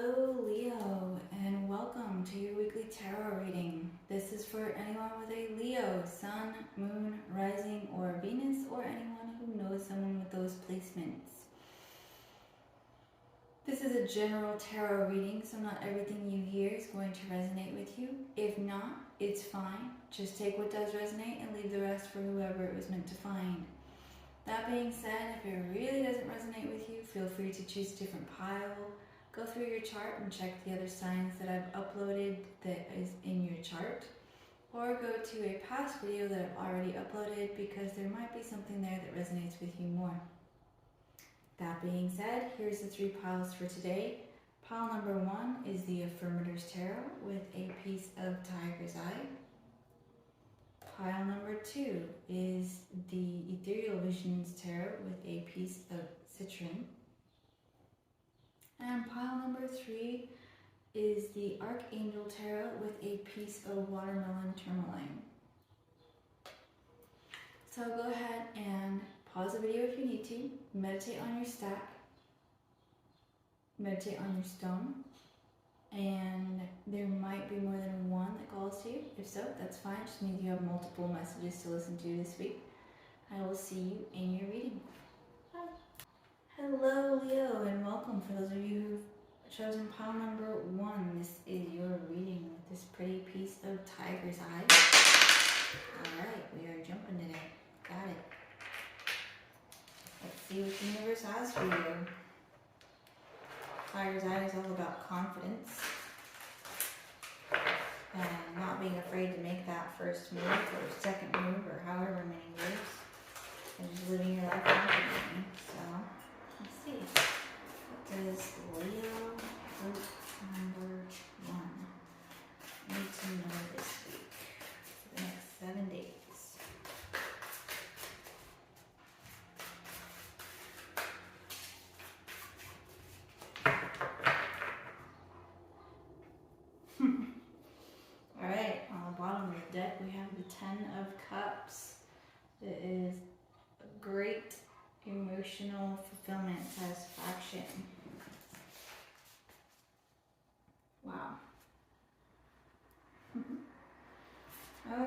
Hello Leo, and welcome to your weekly tarot reading. This is for anyone with a Leo, Sun, Moon, Rising, or Venus, or anyone who knows someone with those placements. This is a general tarot reading, so not everything you hear is going to resonate with you. If not, it's fine. Just take what does resonate and leave the rest for whoever it was meant to find. That being said, if it really doesn't resonate with you, feel free to choose a different pile. Go through your chart and check the other signs that I've uploaded that is in your chart. Or go to a past video that I've already uploaded because there might be something there that resonates with you more. That being said, here's the three piles for today. Pile number 1 is the Affirmators Tarot with a piece of Tiger's Eye. Pile number 2 is the Ethereal Visions Tarot with a piece of Citrine. And pile number 3 is the Archangel Tarot with a piece of Watermelon Tourmaline. So go ahead and pause the video if you need to. Meditate on your stack. Meditate on your stone. And there might be more than one that calls to you. If so, that's fine. It just means you have multiple messages to listen to this week. I will see you in your reading. Bye. Hello Leo, and welcome. For those of you who've chosen pile number 1, this is your reading with this pretty piece of Tiger's Eye. Alright, we are jumping today. Got it. Let's see what the universe has for you. Tiger's Eye is all about confidence and not being afraid to make that first move or second move or however many moves, and just living your life confidently. So let's see. What does Leo group number 1 need to know this week for the next 7 days? Alright, on the bottom of the deck we have the 10 of Cups. It is a great emotional fulfillment, satisfaction. Wow.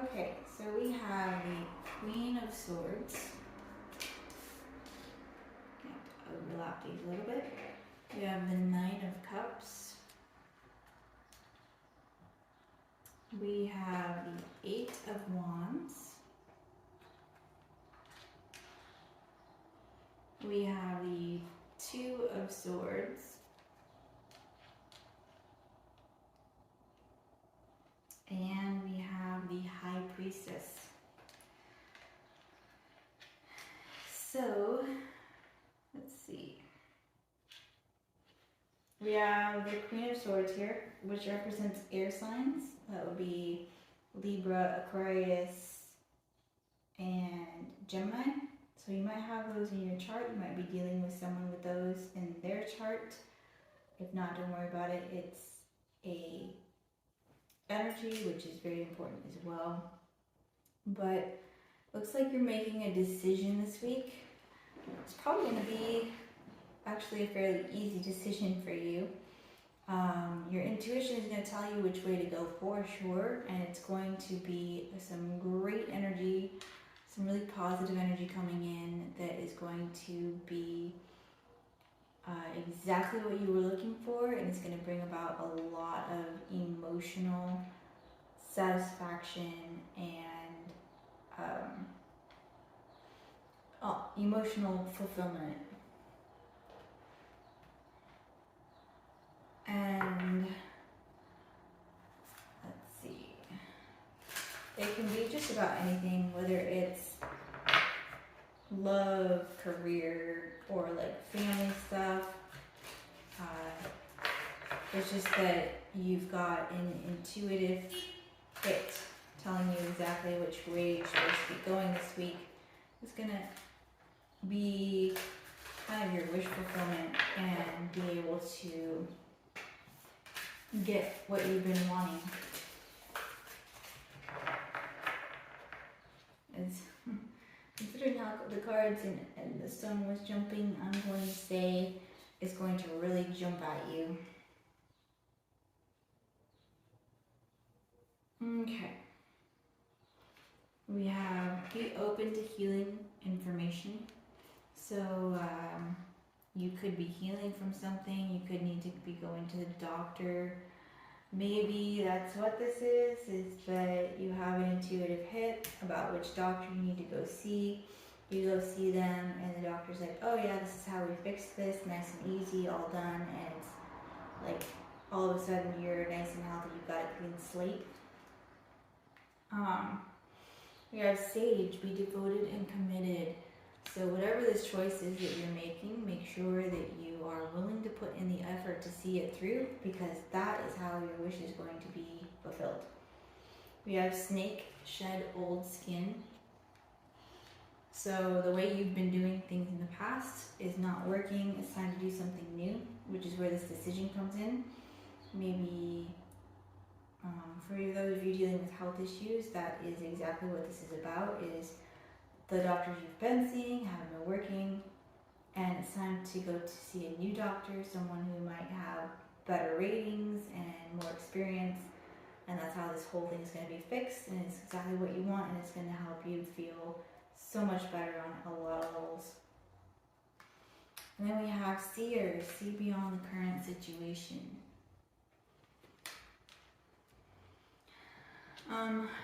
Okay, so we have the Queen of Swords. Have to overlap these a little bit. We have the Knight of Cups. We have the 8 of Wands. We have the 2 of Swords. And we have the High Priestess. So, let's see. We have the Queen of Swords here, which represents air signs. That would be Libra, Aquarius, and Gemini. So you might have those in your chart. You might be dealing with someone with those in their chart. If not, don't worry about it. It's a energy, which is very important as well. But looks like you're making a decision this week. It's probably going to be actually a fairly easy decision for you. Your intuition is going to tell you which way to go for sure, and it's going to be some great energy, some really positive energy coming in that is going to be exactly what you were looking for, and it's going to bring about a lot of emotional satisfaction and emotional fulfillment. And let's see, it can be just about anything, whether it's love, career, or like family stuff. It's just that you've got an intuitive hit telling you exactly which way you're supposed to be going this week. It's gonna be kind of your wish fulfillment and be able to get what you've been wanting. Considering how the cards and the sun was jumping, I'm going to say it's going to really jump at you. Okay. We have be open to healing information. So you could be healing from something. You could need to be going to the doctor. Maybe that's what this is that you have an intuitive hit about which doctor you need to go see. You go see them and the doctor's like, oh yeah, this is how we fix this, nice and easy, all done, and it's like all of a sudden you're nice and healthy, you've got a clean slate. We have Sage, be devoted and committed. So whatever this choice is that you're making, make sure that you are willing to put in the effort to see it through, because that is how your wish is going to be fulfilled. We have Snake, shed old skin. So the way you've been doing things in the past is not working. It's time to do something new, which is where this decision comes in. Maybe for those of you dealing with health issues, that is exactly what this is about, is the doctors you've been seeing haven't been working, and it's time to go to see a new doctor, someone who might have better ratings and more experience, and that's how this whole thing is going to be fixed, and it's exactly what you want, and it's going to help you feel so much better on a lot of levels. And then we have Seer, see beyond the current situation.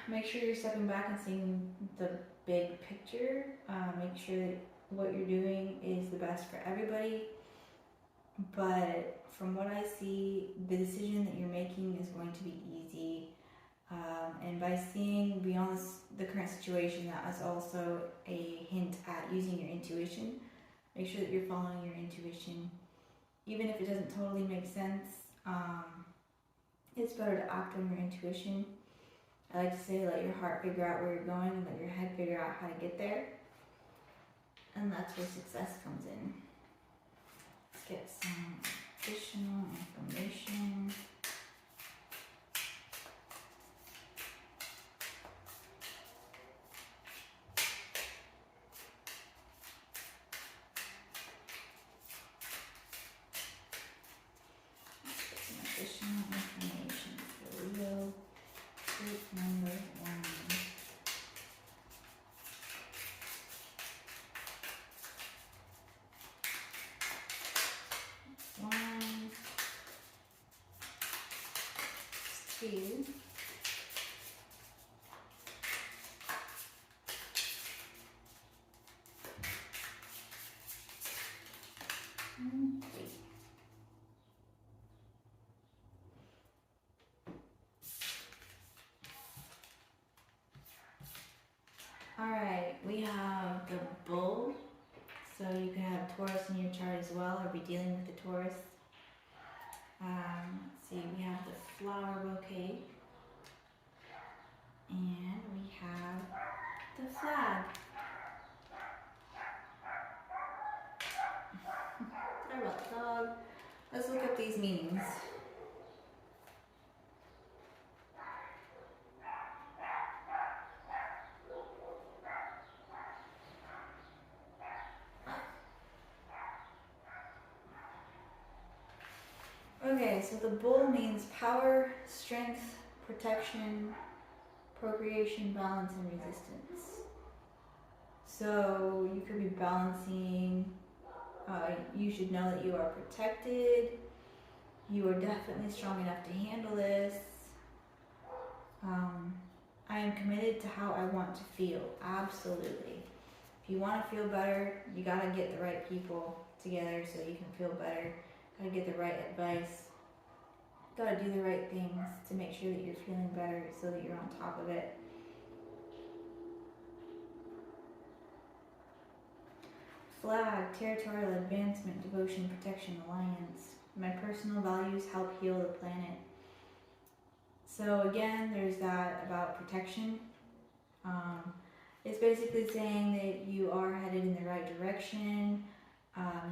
Make sure you're stepping back and seeing the big picture. Make sure that what you're doing is the best for everybody. But from what I see, the decision that you're making is going to be easy. And by seeing beyond the current situation, that is also a hint at using your intuition. Make sure that you're following your intuition. Even if it doesn't totally make sense, it's better to act on your intuition. I like to say, let your heart figure out where you're going and let your head figure out how to get there. And that's where success comes in. Let's get some additional information. Number 1. One, 2. And 3. Alright, we have the Bull. So you can have Taurus in your chart as well, or be dealing with the Taurus. Let's see, we have the Flower Bouquet. And we have the Flag. Sorry about the dog. Let's look up these meanings. Okay, so the bull means power, strength, protection, procreation, balance, and resistance. So you could be balancing, you should know that you are protected, you are definitely strong enough to handle this. I am committed to how I want to feel, absolutely. If you want to feel better, you gotta get the right people together so you can feel better. Gotta get the right advice. Gotta do the right things to make sure that you're feeling better so that you're on top of it. Flag, territorial advancement, devotion, protection, alliance. My personal values help heal the planet. So again, there's that about protection. It's basically saying that you are headed in the right direction.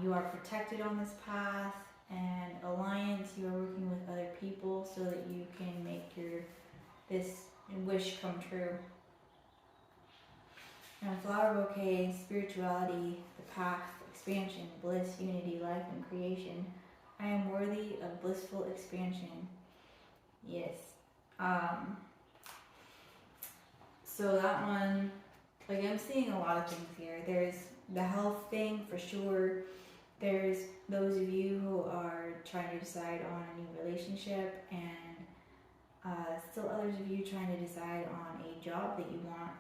You are protected on this path. And alliance, you are working with other people so that you can make this wish come true. And flower bouquet, spirituality, the path, expansion, bliss, unity, life, and creation. I am worthy of blissful expansion. Yes. So that one, like, I'm seeing a lot of things here. There's the health thing for sure. There's those of you who are trying to decide on a new relationship, and still others of you trying to decide on a job that you want.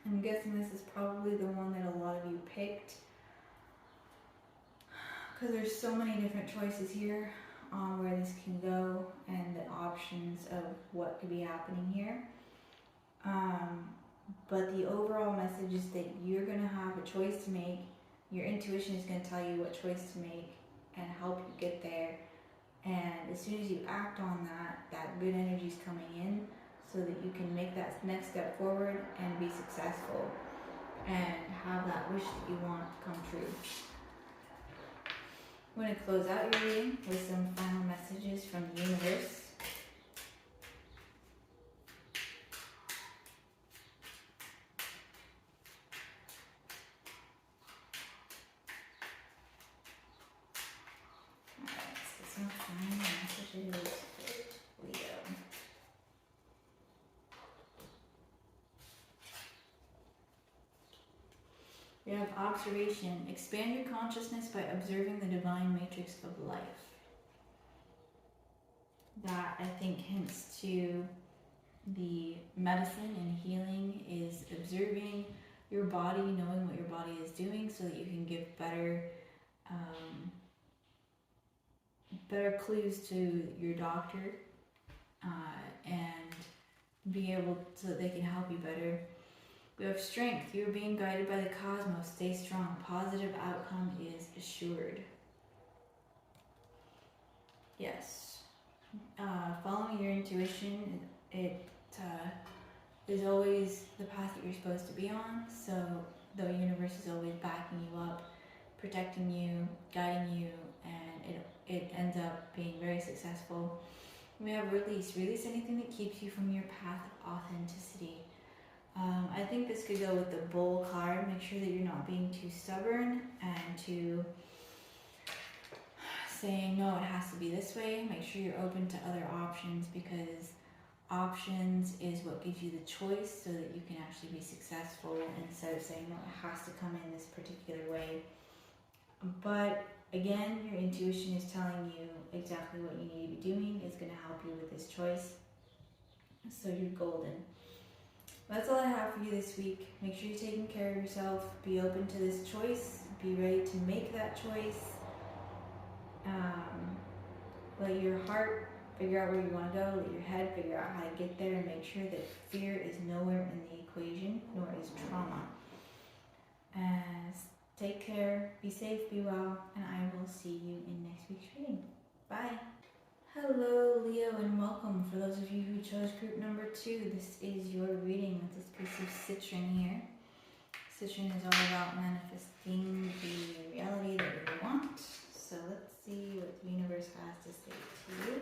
I'm guessing this is probably the one that a lot of you picked, because there's so many different choices here on where this can go and the options of what could be happening here. But the overall message is that you're going to have a choice to make. Your intuition is going to tell you what choice to make and help you get there. And as soon as you act on that, that good energy is coming in so that you can make that next step forward and be successful and have that wish that you want to come true. I'm going to close out your reading with some final messages from the universe. We have observation. Expand your consciousness by observing the divine matrix of life. That, I think, hints to the medicine and healing is observing your body, knowing what your body is doing so that you can give better clues to your doctor and be able to, so they can help you better. We have strength. You're being guided by the cosmos. Stay strong. Positive outcome is assured. Yes. Following your intuition, it is always the path that you're supposed to be on. So the universe is always backing you up, protecting you, guiding you, and it ends up being very successful. We have release. Release anything that keeps you from your path of authenticity. I think this could go with the Bull card. Make sure that you're not being too stubborn and too saying, no, it has to be this way. Make sure you're open to other options, because options is what gives you the choice so that you can actually be successful instead of saying, no, it has to come in this particular way. But again, your intuition is telling you exactly what you need to be doing. It's going to help you with this choice. So you're golden. That's all I have for you this week. Make sure you're taking care of yourself. Be open to this choice. Be ready to make that choice. Let your heart figure out where you want to go. Let your head figure out how to get there, and make sure that fear is nowhere in the equation, nor is trauma. Take care, be safe, be well, and I will see you in next week's reading. Bye. Hello, Leo, and welcome. For those of you who chose group number 2, this is your reading with this piece of citron here. Citron is all about manifesting the reality that we want. So let's see what the universe has to say to you.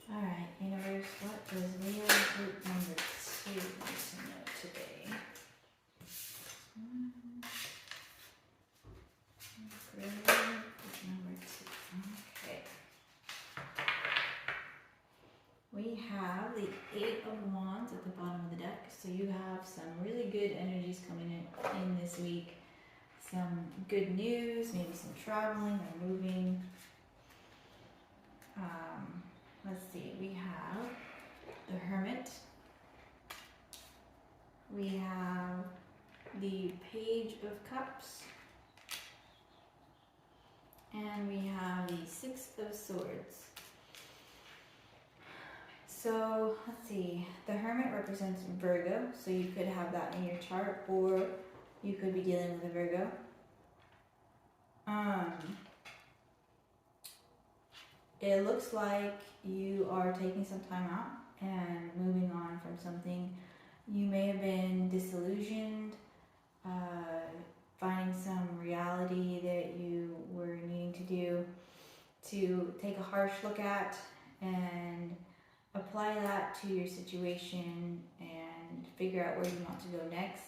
Alright, universe, what does Leo group number 2 need to know today? Group number 2. Okay. We have the 8 of Wands at the bottom of the deck, so you have some really good energies coming in this week. Some good news, maybe some traveling or moving. Let's see, we have the Hermit. We have the Page of Cups. And we have the 6 of Swords. So, let's see, the Hermit represents Virgo, so you could have that in your chart, or you could be dealing with a Virgo. It looks like you are taking some time out and moving on from something. You may have been disillusioned, finding some reality that you were needing to do, to take a harsh look at and apply that to your situation and and figure out where you want to go next.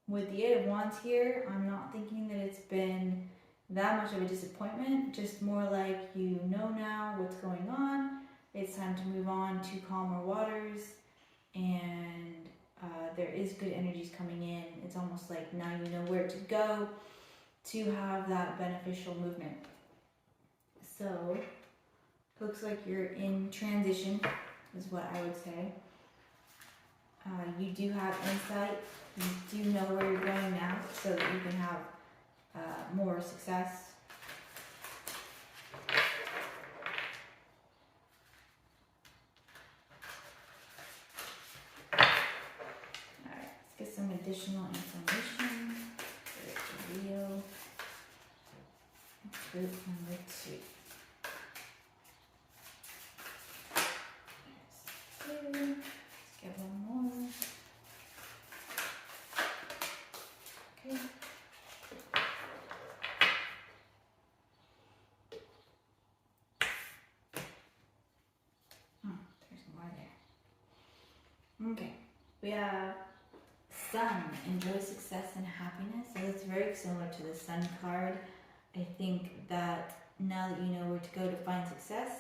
With the Eight of Wands here, I'm not thinking that it's been that much of a disappointment, just more like you know now what's going on. It's time to move on to calmer waters, and there is good energies coming in. It's almost like now you know where to go to have that beneficial movement. So, looks like you're in transition, is what I would say. You do have insight. You do know where you're going now, so that you can have more success. Alright, let's get some additional information. There's Leo. Group number 2. There's 2. Let's get one more. Okay. There's more there. Okay. We have Sun. Enjoy success and happiness. So that's very similar to the Sun card. I think that now that you know where to go to find success,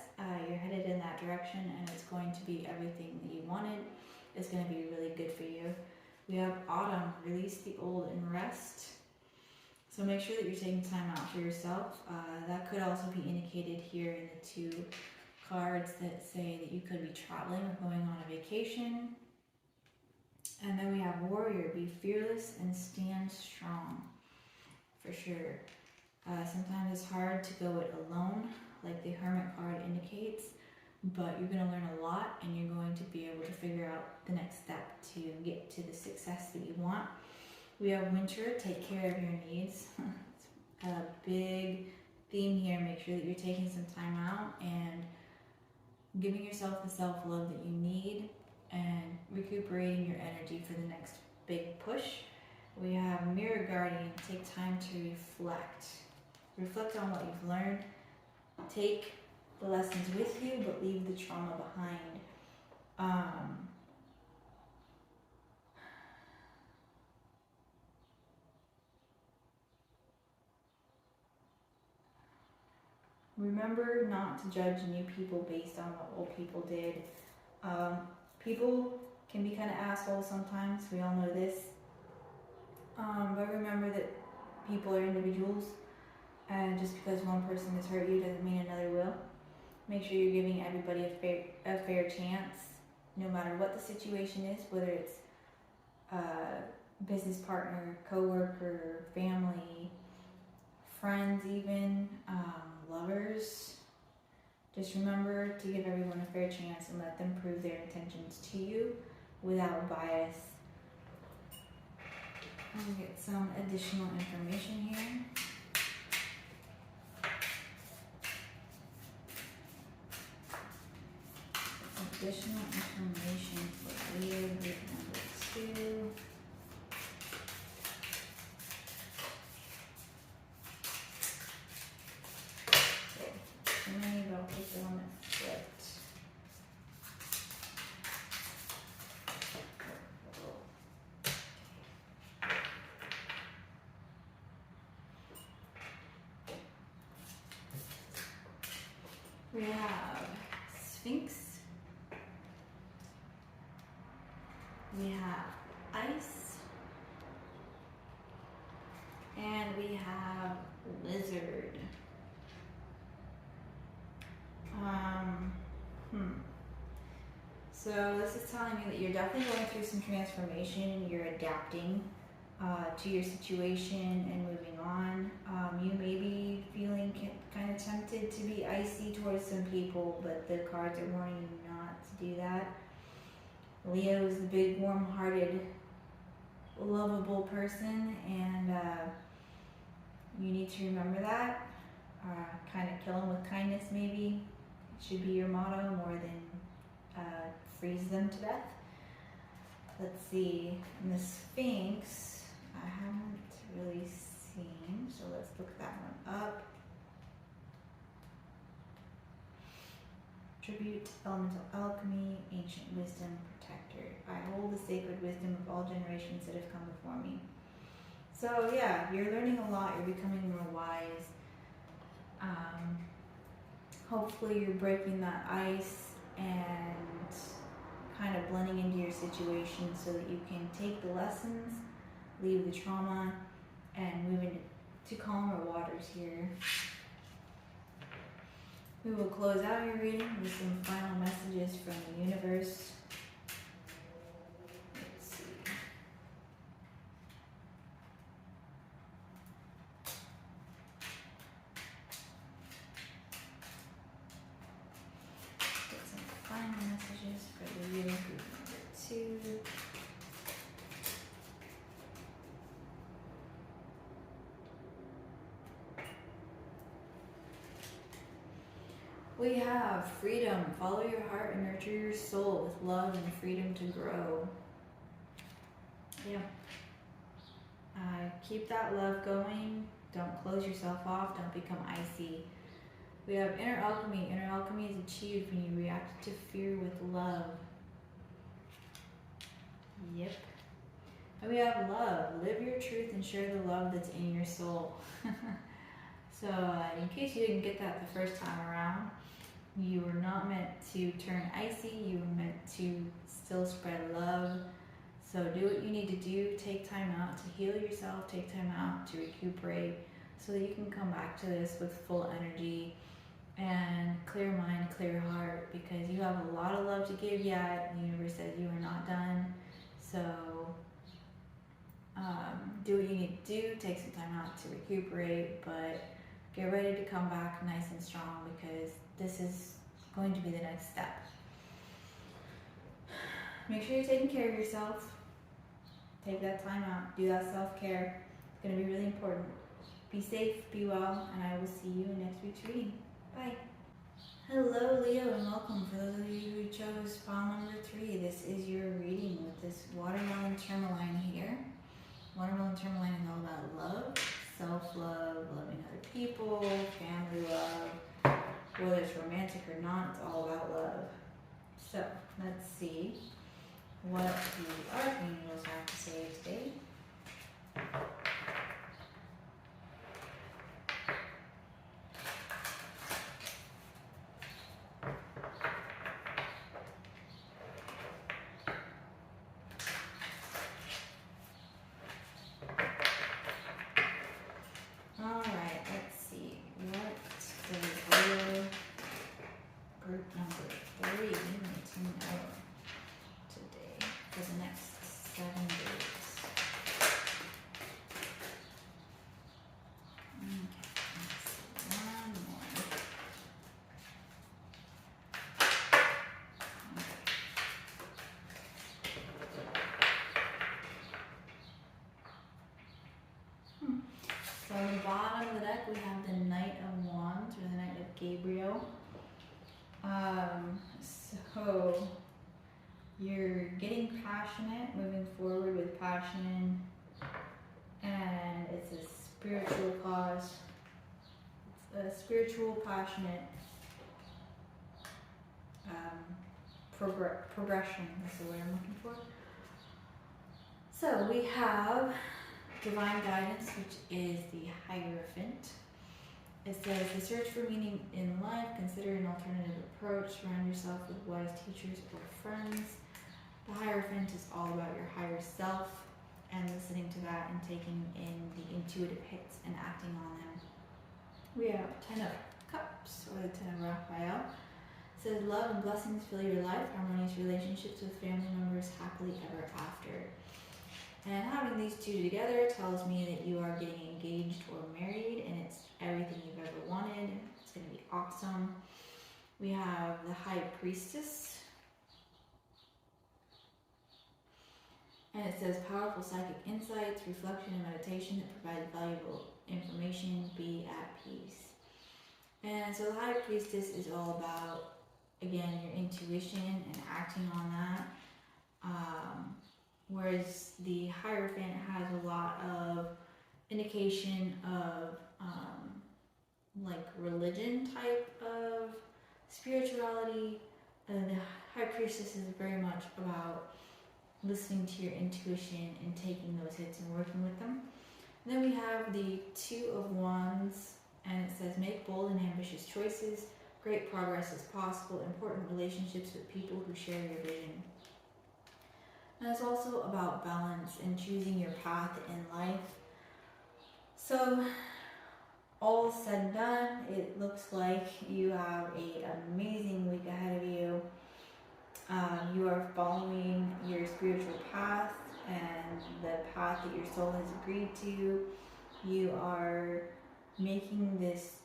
you're headed in that direction, and it's going to be everything that you wanted. It's going to be really good for you. We have Autumn. Release the old and rest. So make sure that you're taking time out for yourself. That could also be indicated here in the 2 cards that say that you could be traveling or going on a vacation. And then we have Warrior. Be fearless and stand strong. For sure. Sometimes it's hard to go it alone, like the Hermit card indicates, but you're going to learn a lot, and you're going to be able to figure out the next step to get to the success that you want. We have Winter. Take care of your needs. It's a big theme here. Make sure that you're taking some time out and giving yourself the self-love that you need and recuperating your energy for the next big push. We have Mirror Guardian. Take time to reflect. Reflect on what you've learned. Take the lessons with you, but leave the trauma behind. Remember not to judge new people based on what old people did. People can be kind of assholes sometimes. We all know this. But remember that people are individuals. And just because one person has hurt you doesn't mean another will. Make sure you're giving everybody a fair chance, no matter what the situation is, whether it's business partner, co-worker, family, friends even, lovers. Just remember to give everyone a fair chance and let them prove their intentions to you without bias. I'm going to get some additional information here. Additional information for Leo group number 2. Okay, so maybe I'll take the one that flipped. We have Sphinx. We have ice, and we have lizard. So this is telling me that you're definitely going through some transformation. You're adapting to your situation and moving on. You may be feeling kind of tempted to be icy towards some people, but the cards are warning you not to do that. Leo is the big, warm-hearted, lovable person, and you need to remember that. Kind of kill them with kindness, maybe. It should be your motto more than freeze them to death. Let's see. And the Sphinx, I haven't really seen, so let's look that one up. Tribute, elemental alchemy, ancient wisdom, protector. I hold the sacred wisdom of all generations that have come before me. So yeah, you're learning a lot. You're becoming more wise. Hopefully you're breaking that ice and kind of blending into your situation so that you can take the lessons, leave the trauma, and move into calmer waters here. We will close out your reading with some final messages from the universe. Let's see. Get some final messages for the reading group number 2. We have freedom. Follow your heart and nurture your soul with love and freedom to grow. Yeah. Keep that love going. Don't close yourself off. Don't become icy. We have inner alchemy. Inner alchemy is achieved when you react to fear with love. Yep. And we have love. Live your truth and share the love that's in your soul. So in case you didn't get that the first time around, you were not meant to turn icy. You were meant to still spread love. So do what you need to do. Take time out to heal yourself. Take time out to recuperate so that you can come back to this with full energy and clear mind, clear heart, because you have a lot of love to give yet. The universe says you are not done. So do what you need to do. Take some time out to recuperate, but get ready to come back nice and strong, because this is going to be the next step. Make sure you're taking care of yourself. Take that time out. Do that self-care. It's going to be really important. Be safe, be well, and I will see you in next week's reading. Bye. Hello, Leo, and welcome. For those of you who chose pile number 3, this is your reading with this watermelon tourmaline here. Watermelon tourmaline is all about love, self-love, loving other people, family love. Whether it's romantic or not, it's all about love. So, let's see what the archangels have to say today. Alright, let's see. What does Leo group number 3 need to know today for the next 7 days? Okay, let's see. One more. So on the bottom of the deck we have the Knight of Wands, or the Knight of Gabriel. So you're getting passionate, moving forward with passion, and it's a spiritual cause. It's a spiritual, passionate progression. That's the word I'm looking for. So we have divine guidance, which is the Hierophant. It says, the search for meaning in life, consider an alternative approach, surround yourself with wise teachers or friends. The Hierophant is all about your higher self and listening to that and taking in the intuitive hits and acting on them. We have 10 of Cups, or the 10 of Raphael. It says, love and blessings fill your life, harmonious relationships with family members, happily ever after. And having these two together tells me that you are getting engaged or married, and it's everything you've ever wanted. It's going to be awesome. We have the High Priestess. And it says, powerful psychic insights, reflection, and meditation that provide valuable information. Be at peace. And so the High Priestess is all about, again, your intuition and acting on that. Whereas the Hierophant has a lot of indication of like religion type of spirituality. The High Priestess is very much about listening to your intuition and taking those hits and working with them. And then we have the Two of Wands, and it says, make bold and ambitious choices. Great progress is possible. Important relationships with people who share your vision. And it's also about balance and choosing your path in life. So, all said and done, it looks like you have an amazing week ahead of you. You are following your spiritual path and the path that your soul has agreed to. You are making this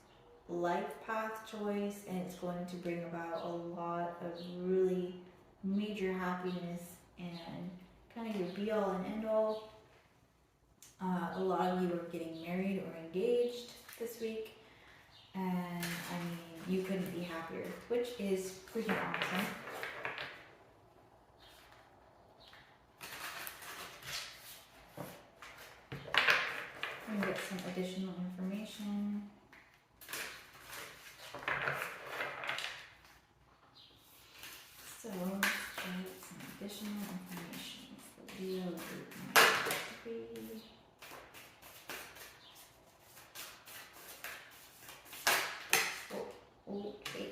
life path choice, and it's going to bring about a lot of really major happiness and kind of your be all and end all. A lot of you are getting married or engaged this week, and I mean, you couldn't be happier, which is freaking awesome. I'm gonna get some additional information. So let's get some additional information for Leo group number 3. Okay.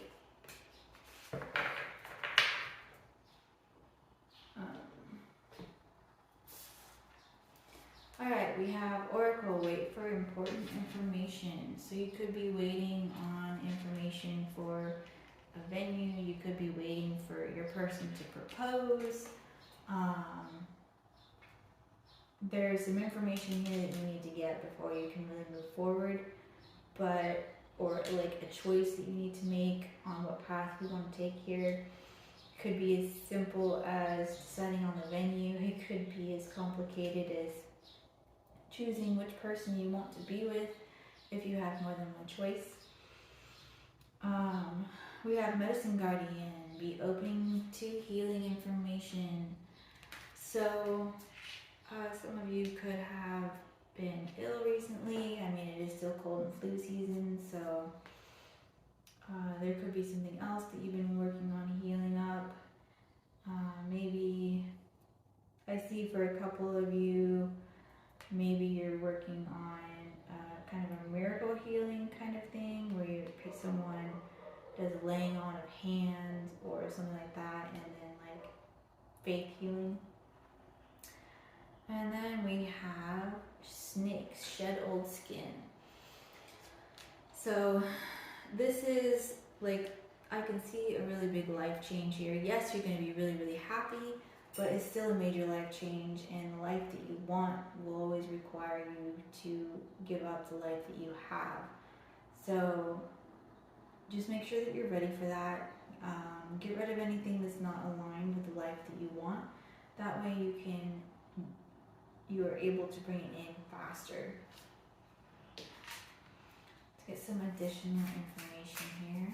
Alright, we have Oracle, wait for important information. So you could be waiting on information for a venue, you could be waiting for your person to propose. There's some information here that you need to get before you can really move forward, or like a choice that you need to make on what path you want to take here. Could be as simple as deciding on the venue. It could be as complicated as choosing which person you want to be with if you have more than one choice. We have Medicine Guardian, be open to healing information. So some of you could have been ill recently. I mean, it is still cold and flu season, so there could be something else that you've been working on healing up. Maybe I see for a couple of you, maybe you're working on kind of a miracle healing kind of thing, where you pick someone does laying on of hands or something like that, and then like faith healing. And then we have snakes, shed old skin. So this is like, I can see a really big life change here. Yes, you're going to be really, really happy, but it's still a major life change, and the life that you want will always require you to give up the life that you have. So just make sure that you're ready for that. Get rid of anything that's not aligned with the life that you want. That way you are able to bring it in faster. Let's get some additional information here.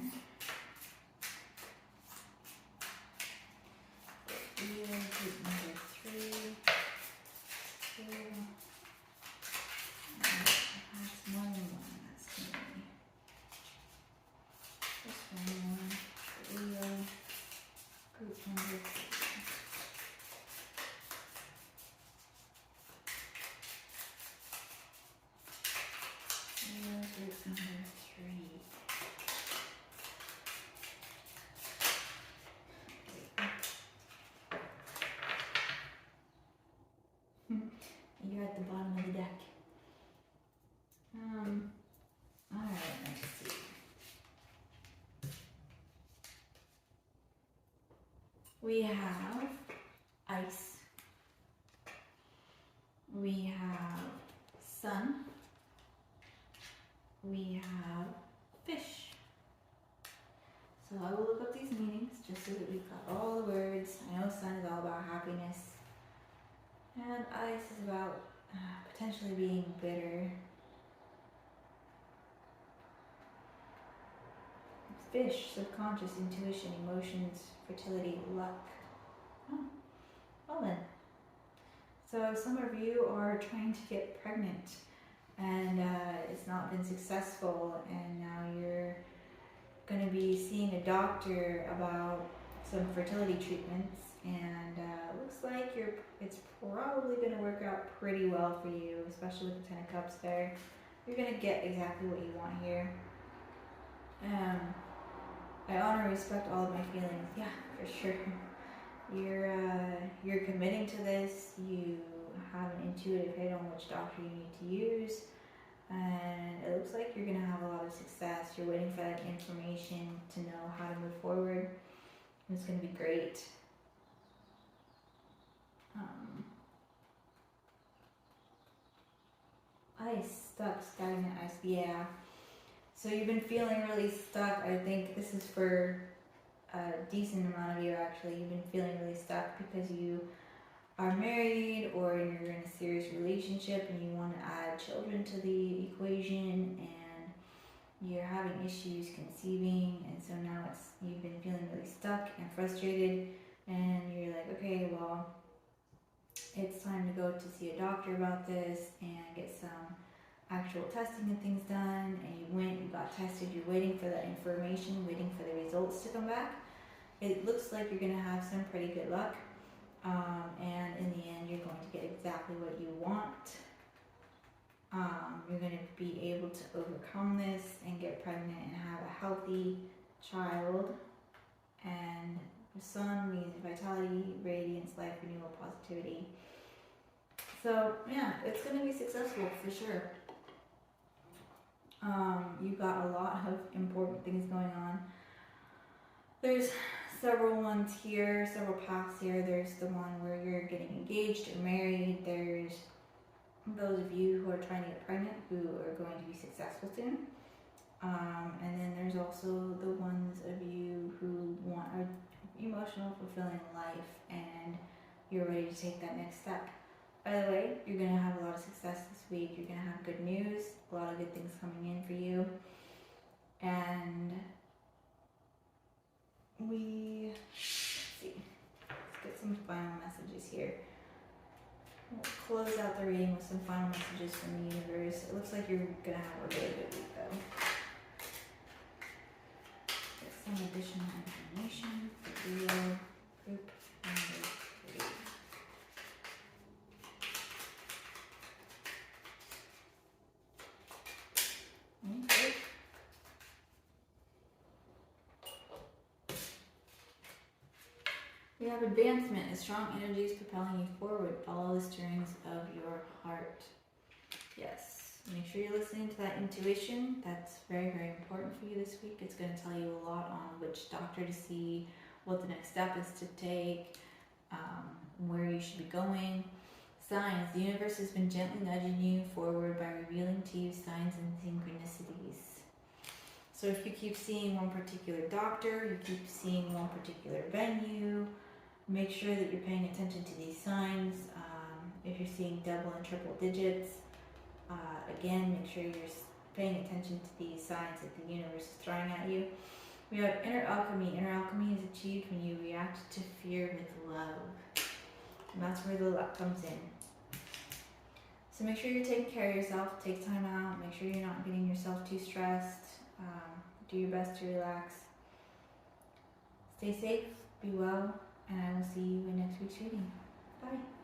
Leo group number 3, 2, perhaps more than one. That's going to be just one more for Leo group number 3. Leo group number 3. You're at the bottom of the deck. Alright, let's see. We have ice. We have sun. We have fish. So I will look up these meanings just so that we've got all the words. I know sun is all about happiness. And ice is about potentially being bitter. Fish, subconscious, intuition, emotions, fertility, luck. Oh, well then. So some of you are trying to get pregnant, and it's not been successful, and now you're going to be seeing a doctor about some fertility treatments, and looks like it's probably going to work out pretty well for you, especially with the Ten of Cups there. You're going to get exactly what you want here. I honor and respect all of my feelings. Yeah, for sure. You're committing to this. You have an intuitive hit on which doctor you need to use, and it looks like you're gonna have a lot of success. You're waiting for that information to know how to move forward. It's gonna be great. Ice, stuck, stagnant ice. Yeah. So you've been feeling really stuck. I think this is for a decent amount of you actually. You've been feeling really stuck because you are married or you're in a serious relationship and you want to add children to the equation, and you're having issues conceiving, and so now you've been feeling really stuck and frustrated, and you're like, okay, well, it's time to go to see a doctor about this and get some actual testing and things done. And you got tested, you're waiting for that information, waiting for the results to come back. It looks like you're going to have some pretty good luck, and in the end you're going to get exactly what you want. You're going to be able to overcome this and get pregnant and have a healthy child. And the sun means vitality, radiance, life, renewal, positivity. So yeah, it's going to be successful for sure. You've got a lot of important things going on. There's several ones here, several paths here. There's the one where you're getting engaged or married. There's those of you who are trying to get pregnant who are going to be successful soon. And then there's also the ones of you who want an emotional, fulfilling life and you're ready to take that next step. By the way, you're going to have a lot of success this week. You're going to have good news, a lot of good things coming in for you. And let's get some final messages here. We'll close out the reading with some final messages from the universe. It looks like you're going to have a really good week though. Get some additional information for Leo group number 3. Okay. We have advancement as strong energies propelling you forward. Follow the stirrings of your heart. Yes, make sure you're listening to that intuition. That's very, very important for you this week. It's going to tell you a lot on which doctor to see, what the next step is to take, where you should be going. Signs. The universe has been gently nudging you forward by revealing to you signs and synchronicities. So if you keep seeing one particular doctor, you keep seeing one particular venue, make sure that you're paying attention to these signs. If you're seeing double and triple digits, again, make sure you're paying attention to these signs that the universe is throwing at you. We have inner alchemy. Inner alchemy is achieved when you react to fear with love. And that's where the luck comes in. So make sure you're taking care of yourself. Take time out. Make sure you're not getting yourself too stressed. Do your best to relax. Stay safe, be well, and I will see you in next week's reading. Bye.